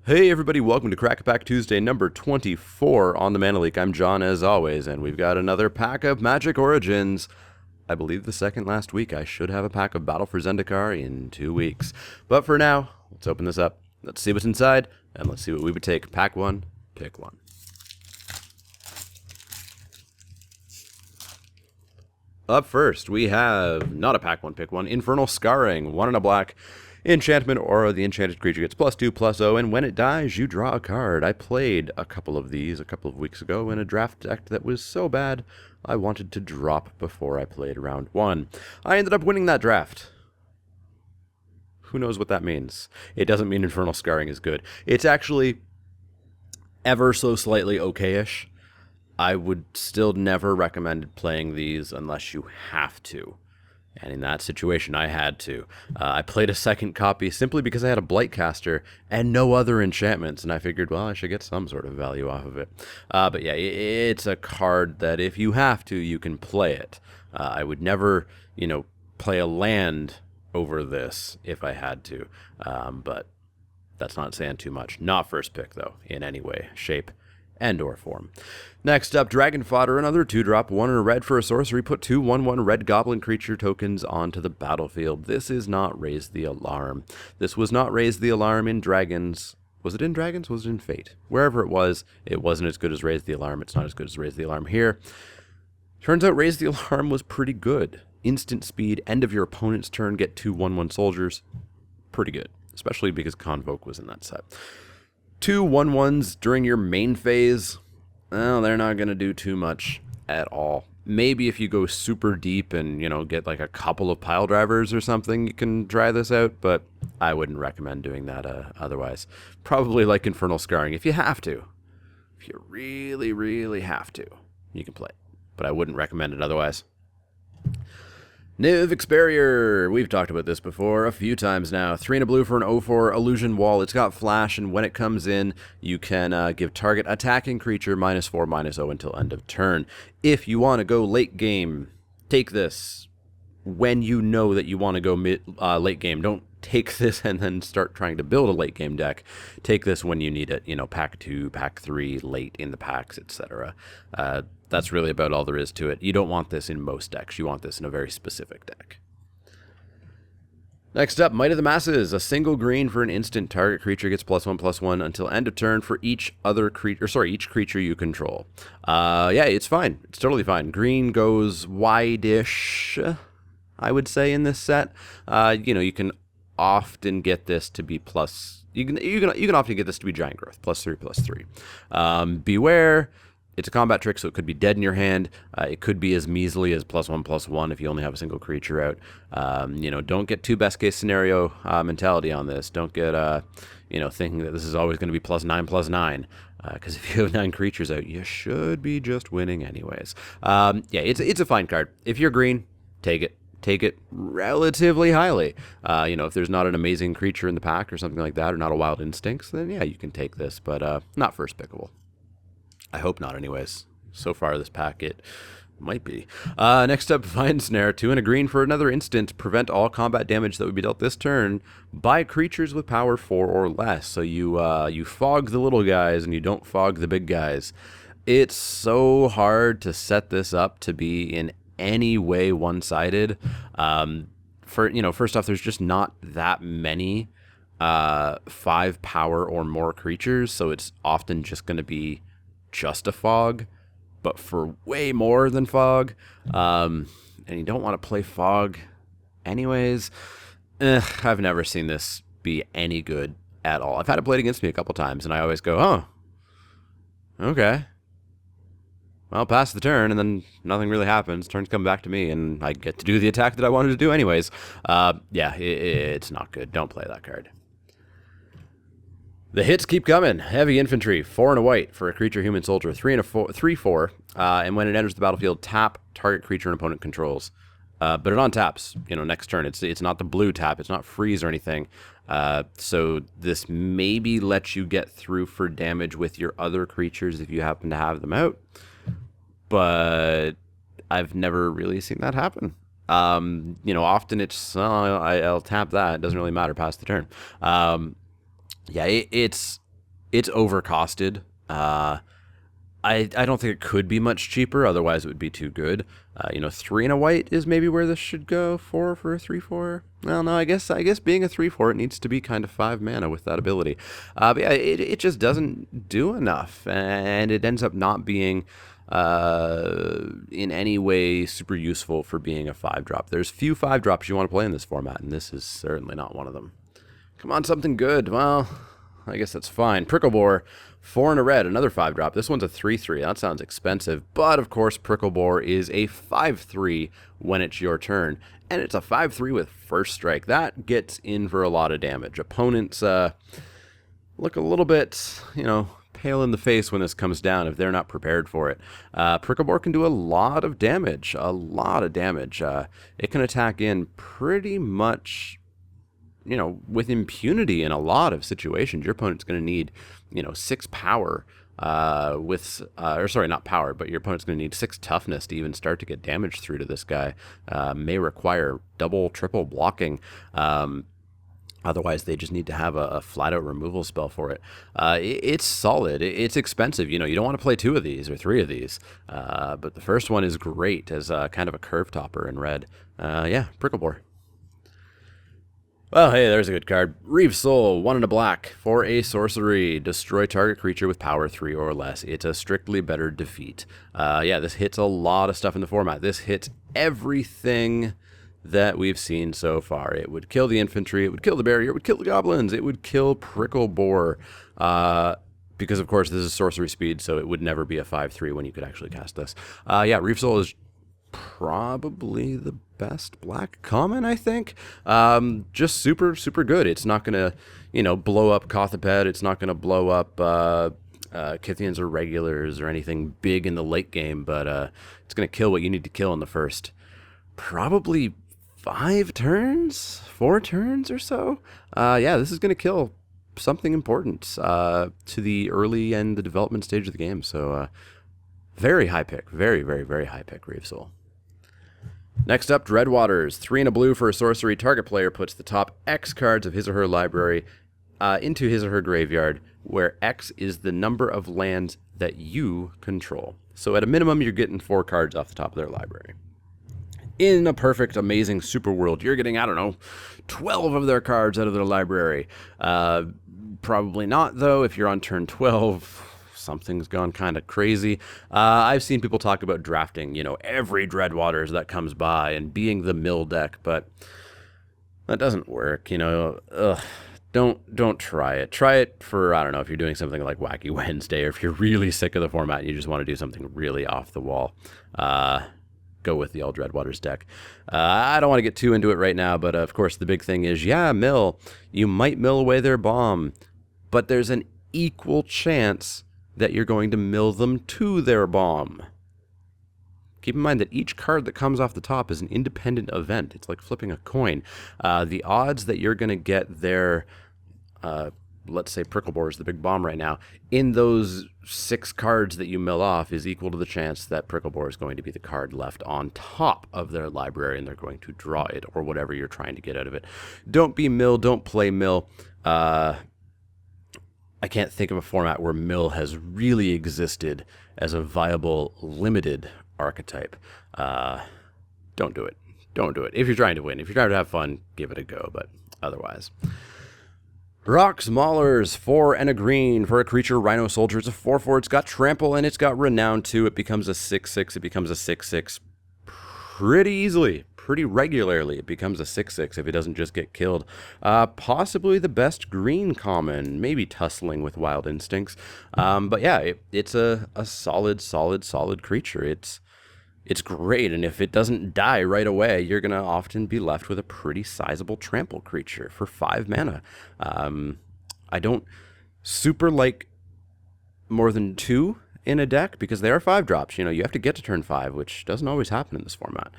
Hey everybody, welcome to Crack a Pack Tuesday number 24 on the Mana Leak. I'm John as always, and we've got another pack of Magic Origins. I believe the second last week. I should have a pack of Battle for Zendikar in 2 weeks. But for now, let's open this up. Let's see what's inside, and let's see what we would take. Pack 1, pick 1. Up first, we have, not a pack 1, pick 1, Infernal Scarring, 1 and a black. Enchantment Aura, the enchanted creature gets +2/+0, and when it dies, you draw a card. I played a couple of these a couple of weeks ago in a draft deck that was so bad, I wanted to drop before I played round 1. I ended up winning that draft. Who knows what that means? It doesn't mean Infernal Scarring is good. It's actually ever so slightly okay-ish. I would still never recommend playing these unless you have to. And in that situation, I had to. I played a second copy simply because I had a Blightcaster and no other enchantments, and I figured, well, I should get some sort of value off of it. But yeah, it's a card that if you have to, you can play it. I would never, play a land over this if I had to. But that's not saying too much. Not first pick, though, in any way, shape, and or form. Next up, Dragon Fodder, another 2-drop, 1 and a red for a sorcery. Put 2 1/1 red goblin creature tokens onto the battlefield. This is not Raise the Alarm. This was not Raise the Alarm in Dragons. Was it in Dragons? Was it in Fate? Wherever it wasn't as good as Raise the Alarm. It's not as good as Raise the Alarm here. Turns out Raise the Alarm was pretty good. Instant speed, end of your opponent's turn, get 2 1/1 soldiers. Pretty good, especially because Convoke was in that set. 2 1/1s during your main phase, well, they're not going to do too much at all. Maybe if you go super deep and, get like a couple of pile drivers or something, you can try this out, but I wouldn't recommend doing that otherwise. Probably like Infernal Scarring if you have to. If you really, really have to, you can play it, but I wouldn't recommend it otherwise. Niv Experior. We've talked about this before a few times now. 3 and a blue for an 0/4 Illusion Wall. It's got flash, and when it comes in, you can give target attacking creature -4/-0 until end of turn. If you want to go late game, take this when you know that you want to go late game. Don't take this and then start trying to build a late game deck. Take this when you need it, pack 2, pack 3, late in the packs, etc. That's really about all there is to it. You don't want this in most decks. You want this in a very specific deck. Next up, Might of the Masses. A single green for an instant. Target creature gets +1/+1 until end of turn for each creature you control. Yeah, it's fine. It's totally fine. Green goes wide-ish, I would say, in this set. You can often get this to be you can often get this to be Giant Growth, +3/+3. Beware. It's a combat trick, so it could be dead in your hand. It could be as measly as +1/+1 if you only have a single creature out. Don't get too best case scenario mentality on this. Don't get thinking that this is always going to be +9/+9. Because if you have 9 creatures out, you should be just winning anyways. Yeah, it's a fine card. If you're green, take it. Take it relatively highly. If there's not an amazing creature in the pack or something like that, or not a Wild Instincts, then yeah, you can take this, but not first pickable. I hope not anyways. So far this pack, it might be. Next up, Vine Snare. 2 and a green for another instant. Prevent all combat damage that would be dealt this turn by creatures with power 4 or less. So you fog the little guys and you don't fog the big guys. It's so hard to set this up to be in any way one-sided. First off, there's just not that many 5 power or more creatures, so it's often just going to be just a fog, but for way more than fog. And you don't want to play fog anyways. I've never seen this be any good at all. I've had it played against me a couple times, and I always go, oh, okay. Well, pass the turn, and then nothing really happens. Turns come back to me, and I get to do the attack that I wanted to do anyways. Yeah, it's not good. Don't play that card. The hits keep coming. Heavy Infantry, 4 and a white for a creature human soldier, 3/4, and when it enters the battlefield, tap target creature an opponent controls. But it untaps, next turn. It's not the blue tap. It's not freeze or anything. So this maybe lets you get through for damage with your other creatures if you happen to have them out. But I've never really seen that happen. Often it's, I'll tap that. It doesn't really matter past the turn. Yeah, it's It's overcosted. I don't think it could be much cheaper, otherwise it would be too good. 3 and a white is maybe where this should go. 4 for a 3/4. Well, no, I guess being a 3/4, it needs to be kind of 5 mana with that ability. But yeah, it just doesn't do enough, and it ends up not being in any way super useful for being a 5-drop. There's few 5-drops you want to play in this format, and this is certainly not one of them. Come on, something good. Well, I guess that's fine. Pricklebore, 4 and a red, another 5-drop. This one's a 3/3. That sounds expensive, but of course, Pricklebore is a 5/3 when it's your turn, and it's a 5/3 with first strike. That gets in for a lot of damage. Opponents look a little bit, pale in the face when this comes down if they're not prepared for it. Pricklebore can do a lot of damage. It can attack in pretty much with impunity in a lot of situations. Your opponent's going to need, 6 power not power, but your opponent's going to need 6 toughness to even start to get damage through to this guy. May require double, triple blocking. Otherwise, they just need to have a flat-out removal spell for it. It's solid. It's expensive. You don't want to play 2 of these or 3 of these. But the first one is great as kind of a curve topper in red. Pricklebore. Well, hey, there's a good card. Reeve Soul, 1 and a black for a sorcery. Destroy target creature with power 3 or less. It's a strictly better defeat. This hits a lot of stuff in the format. This hits everything that we've seen so far. It would kill the infantry, it would kill the barrier, it would kill the goblins, it would kill Pricklebore. Because, of course, this is sorcery speed, so it would never be a 5/3 when you could actually cast this. Reeve Soul is probably the best black common, I think. Just super, super good. It's not going to, blow up Kothoped. It's not going to blow up Kythians or regulars or anything big in the late game, but it's going to kill what you need to kill in the first probably 4 turns or so. This is going to kill something important to the early and the development stage of the game. So very high pick. Very, very, very high pick, Reeve Soul. Next up, Dreadwaters. 3 and a blue for a sorcery. Target player puts the top X cards of his or her library into his or her graveyard, where X is the number of lands that you control. So at a minimum, you're getting 4 cards off the top of their library. In a perfect, amazing super world, you're getting, 12 of their cards out of their library. Probably not, though. If you're on turn 12, something's gone kind of crazy. I've seen people talk about drafting, every Dreadwaters that comes by and being the mill deck, but that doesn't work. Don't try it. Try it for, if you're doing something like Wacky Wednesday, or if you're really sick of the format and you just want to do something really off the wall. Go with the All Dreadwaters deck. I don't want to get too into it right now, but of course the big thing is, mill. You might mill away their bomb, but there's an equal chance that you're going to mill them to their bomb. Keep in mind that each card that comes off the top is an independent event. It's like flipping a coin. The odds that you're going to get their, let's say Pricklebore is the big bomb right now, in those 6 cards that you mill off is equal to the chance that Pricklebore is going to be the card left on top of their library and they're going to draw it, or whatever you're trying to get out of it. Don't be mill, don't play mill. I can't think of a format where mill has really existed as a viable, limited archetype. Don't do it. Don't do it. If you're trying to win, if you're trying to have fun, give it a go, but otherwise. Rox Maulers, 4 and a green for a creature, Rhino Soldier. It's a 4/4. It's got Trample and it's got Renown too. It becomes a 6/6. It becomes a 6/6 pretty easily. Pretty regularly. It becomes a 6/6 if it doesn't just get killed. Possibly the best green common, maybe tussling with Wild Instincts. But yeah, it's a solid creature. It's great, and if it doesn't die right away, you're going to often be left with a pretty sizable trample creature for 5 mana. I don't super like more than 2 in a deck because they are 5-drops. You have to get to turn 5, which doesn't always happen in this format.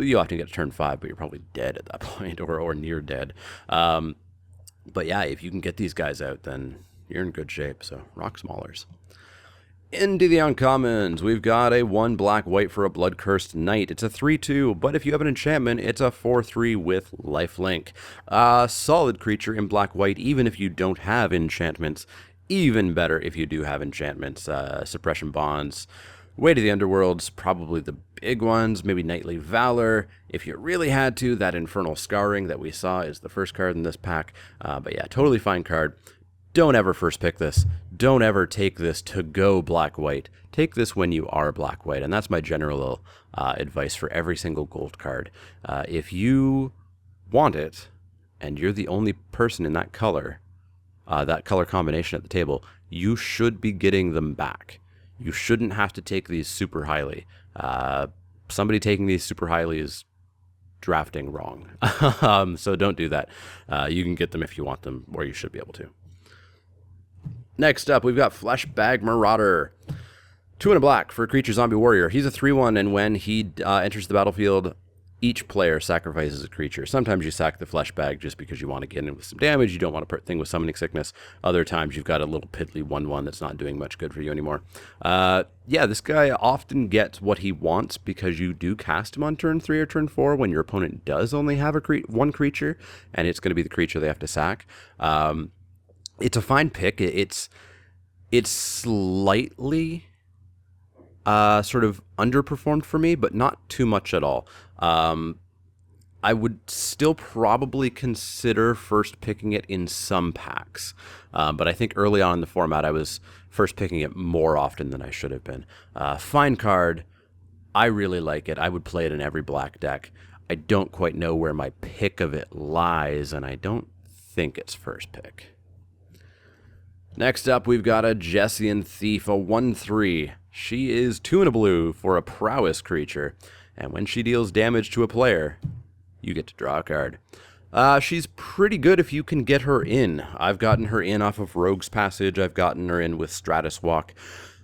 You often get to turn 5, but you're probably dead at that point, or near dead. But yeah, if you can get these guys out, then you're in good shape. So Rox Maulers. Into the uncommons, we've got a 1 black/white for a Blood-Cursed Knight. It's a 3/2, but if you have an enchantment, it's a 4/3 with lifelink. Solid creature in black/white, even if you don't have enchantments. Even better if you do have enchantments, suppression bonds, Way to the Underworld's probably the big ones, maybe Knightly Valor. If you really had to, that Infernal Scarring that we saw is the first card in this pack. But yeah, totally fine card. Don't ever first pick this. Don't ever take this to go black-white. Take this when you are black-white, and that's my general advice for every single gold card. If you want it, and you're the only person in that color combination at the table, you should be getting them back. You shouldn't have to take these super highly. Somebody taking these super highly is drafting wrong. So don't do that. You can get them if you want them, or you should be able to. Next up, we've got Fleshbag Marauder. 2 and a black for a creature zombie warrior. He's a 3/1, and when he enters the battlefield, each player sacrifices a creature. Sometimes you sack the Fleshbag just because you want to get in with some damage. You don't want to put thing with Summoning Sickness. Other times you've got a little piddly 1/1 that's not doing much good for you anymore. Yeah, this guy often gets what he wants because you do cast him on turn 3 or turn 4 when your opponent does only have one creature, and it's going to be the creature they have to sack. It's a fine pick. It's slightly sort of underperformed for me, but not too much at all. I would still probably consider first picking it in some packs, but I think early on in the format I was first picking it more often than I should have been. Fine card. I really like it. I would play it in every black deck. I don't quite know where my pick of it lies, and I don't think it's first pick. Next up, we've got a Jessian Thief, a 1/3. She is 2 and a blue for a prowess creature, and when she deals damage to a player, you get to draw a card. She's pretty good if you can get her in. I've gotten her in off of Rogue's Passage. I've gotten her in with Stratus Walk.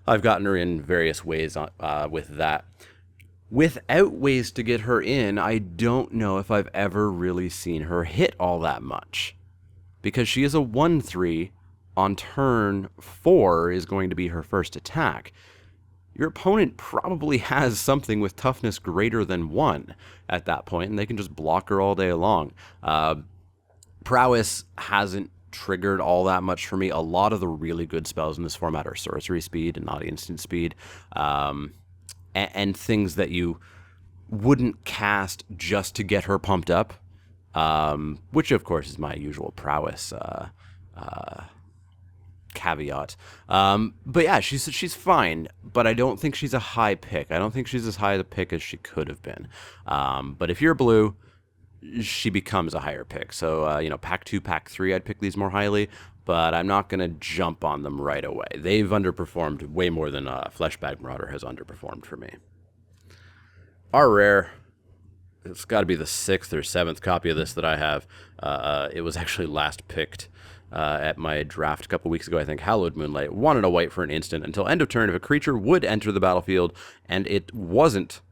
I've gotten her in various ways with that. Without ways to get her in, I don't know if I've ever really seen her hit all that much, because she is a 1/3. On turn 4 is going to be her first attack. Your opponent probably has something with toughness greater than 1 at that point, and they can just block her all day long. Prowess hasn't triggered all that much for me. A lot of the really good spells in this format are sorcery speed and not instant speed, and things that you wouldn't cast just to get her pumped up, which of course is my usual prowess caveat. But yeah, she's fine, but I don't think she's a high pick. I don't think she's as high a pick as she could have been. But if you're blue, she becomes a higher pick. So, pack 2, pack 3, I'd pick these more highly, but I'm not going to jump on them right away. They've underperformed way more than Fleshbag Marauder has underperformed for me. Our rare, it's got to be the 6th or 7th copy of this that I have. It was actually last picked at my draft a couple weeks ago, I think. Hallowed Moonlight. 1 and a white for an instant. Until end of turn, if a creature would enter the battlefield and it wasn't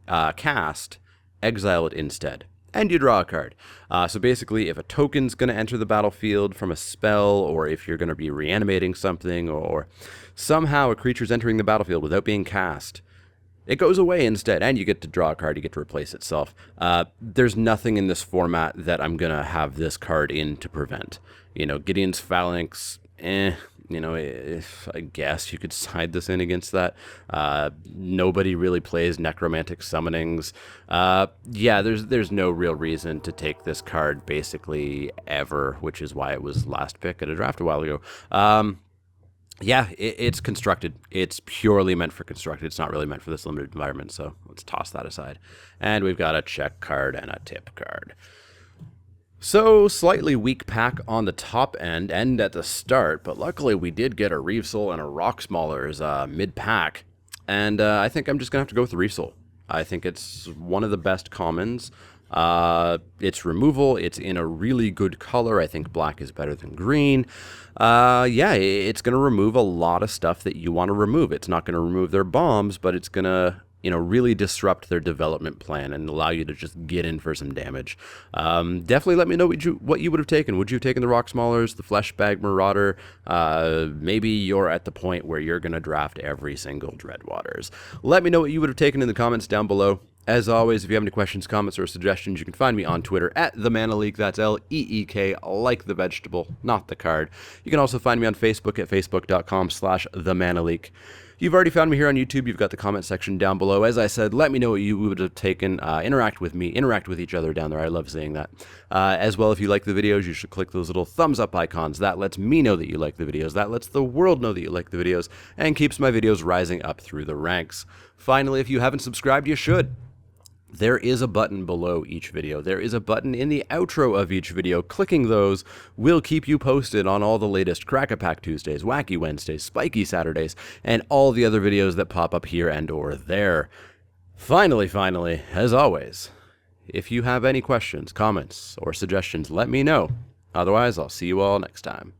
cast, exile it instead, and you draw a card. So basically, if a token's going to enter the battlefield from a spell, or if you're going to be reanimating something, or somehow a creature's entering the battlefield without being cast, it goes away instead, and you get to draw a card. You get to replace itself. There's nothing in this format that I'm going to have this card in to prevent. Gideon's Phalanx, if I guess you could side this in against that. Nobody really plays Necromantic Summonings. Yeah, there's no real reason to take this card basically ever, which is why it was last pick at a draft a while ago. Yeah, it's constructed. It's purely meant for constructed. It's not really meant for this limited environment, so let's toss that aside. And we've got a check card and a tip card. So, slightly weak pack on the top end and at the start, but luckily we did get a Revesoul and a Rock Maulers mid-pack, and I think I'm just going to have to go with the Revesoul. I think it's one of the best commons. It's removal. It's in a really good color. I think black is better than green. Yeah, it's going to remove a lot of stuff that you want to remove. It's not going to remove their bombs, but it's going to, really disrupt their development plan and allow you to just get in for some damage. Definitely let me know what you would have taken. Would you have taken the Rock Maulers, the Fleshbag Marauder? Maybe you're at the point where you're going to draft every single Dreadwaters. Let me know what you would have taken in the comments down below. As always, if you have any questions, comments, or suggestions, you can find me on Twitter at TheManaLeak. That's L-E-E-K, like the vegetable, not the card. You can also find me on Facebook at facebook.com/TheManaLeak. You've already found me here on YouTube. You've got the comment section down below. As I said, let me know what you would have taken. Interact with me. Interact with each other down there. I love seeing that. As well, if you like the videos, you should click those little thumbs up icons. That lets me know that you like the videos. That lets the world know that you like the videos and keeps my videos rising up through the ranks. Finally, if you haven't subscribed, you should. There is a button below each video. There is a button in the outro of each video. Clicking those will keep you posted on all the latest Crack-A-Pack Tuesdays, Wacky Wednesdays, Spiky Saturdays, and all the other videos that pop up here and or there. Finally, as always, if you have any questions, comments, or suggestions, let me know. Otherwise, I'll see you all next time.